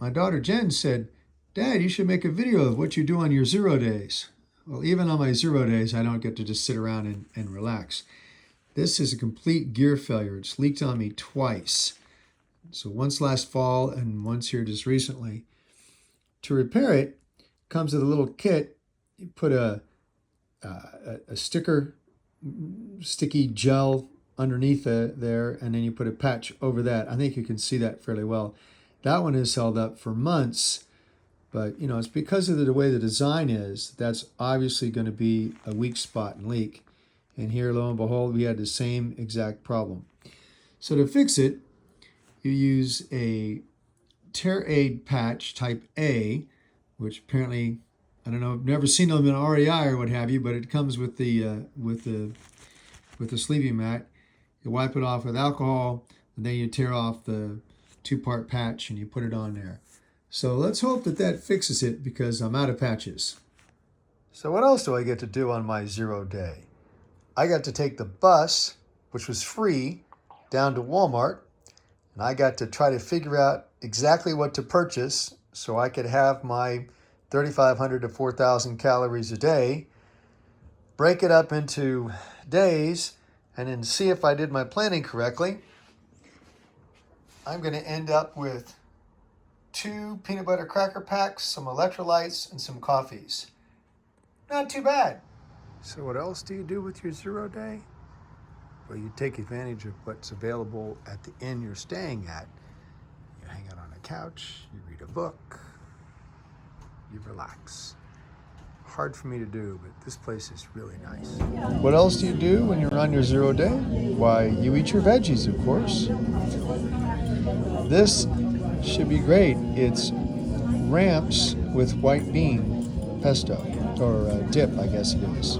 my daughter Jen said, Dad, you should make a video of what you do on your 0 days. Well, even on my 0 days, I don't get to just sit around and relax. This is a complete gear failure. It's leaked on me twice. So once last fall and once here just recently. To repair it, comes with a little kit. You put a sticky gel underneath there, and then you put a patch over that. I think you can see that fairly well. That one is held up for months, but it's because of the way the design is. That's obviously going to be a weak spot and leak. And here, lo and behold, we had the same exact problem. So to fix it, you use a Tear Aid patch type A, which apparently, I don't know, I've never seen them in REI or what have you, but it comes with the sleeving mat. You wipe it off with alcohol, and then you tear off the 2-part patch and you put it on there. So let's hope that fixes it, because I'm out of patches. So what else do I get to do on my 0 day? I got to take the bus, which was free, down to Walmart, and I got to try to figure out exactly what to purchase so I could have my 3,500 to 4,000 calories a day, break it up into days, and then see if I did my planning correctly. I'm going to end up with 2 peanut butter cracker packs, some electrolytes, and some coffees. Not too bad. So what else do you do with your 0 day? Well, you take advantage of what's available at the inn you're staying at. You hang out on a couch, you read a book, you relax. Hard for me to do, but this place is really nice. What else do you do when you're on your 0 day? Why, you eat your veggies, of course. This should be great. It's ramps with white bean pesto, or dip, I guess it is.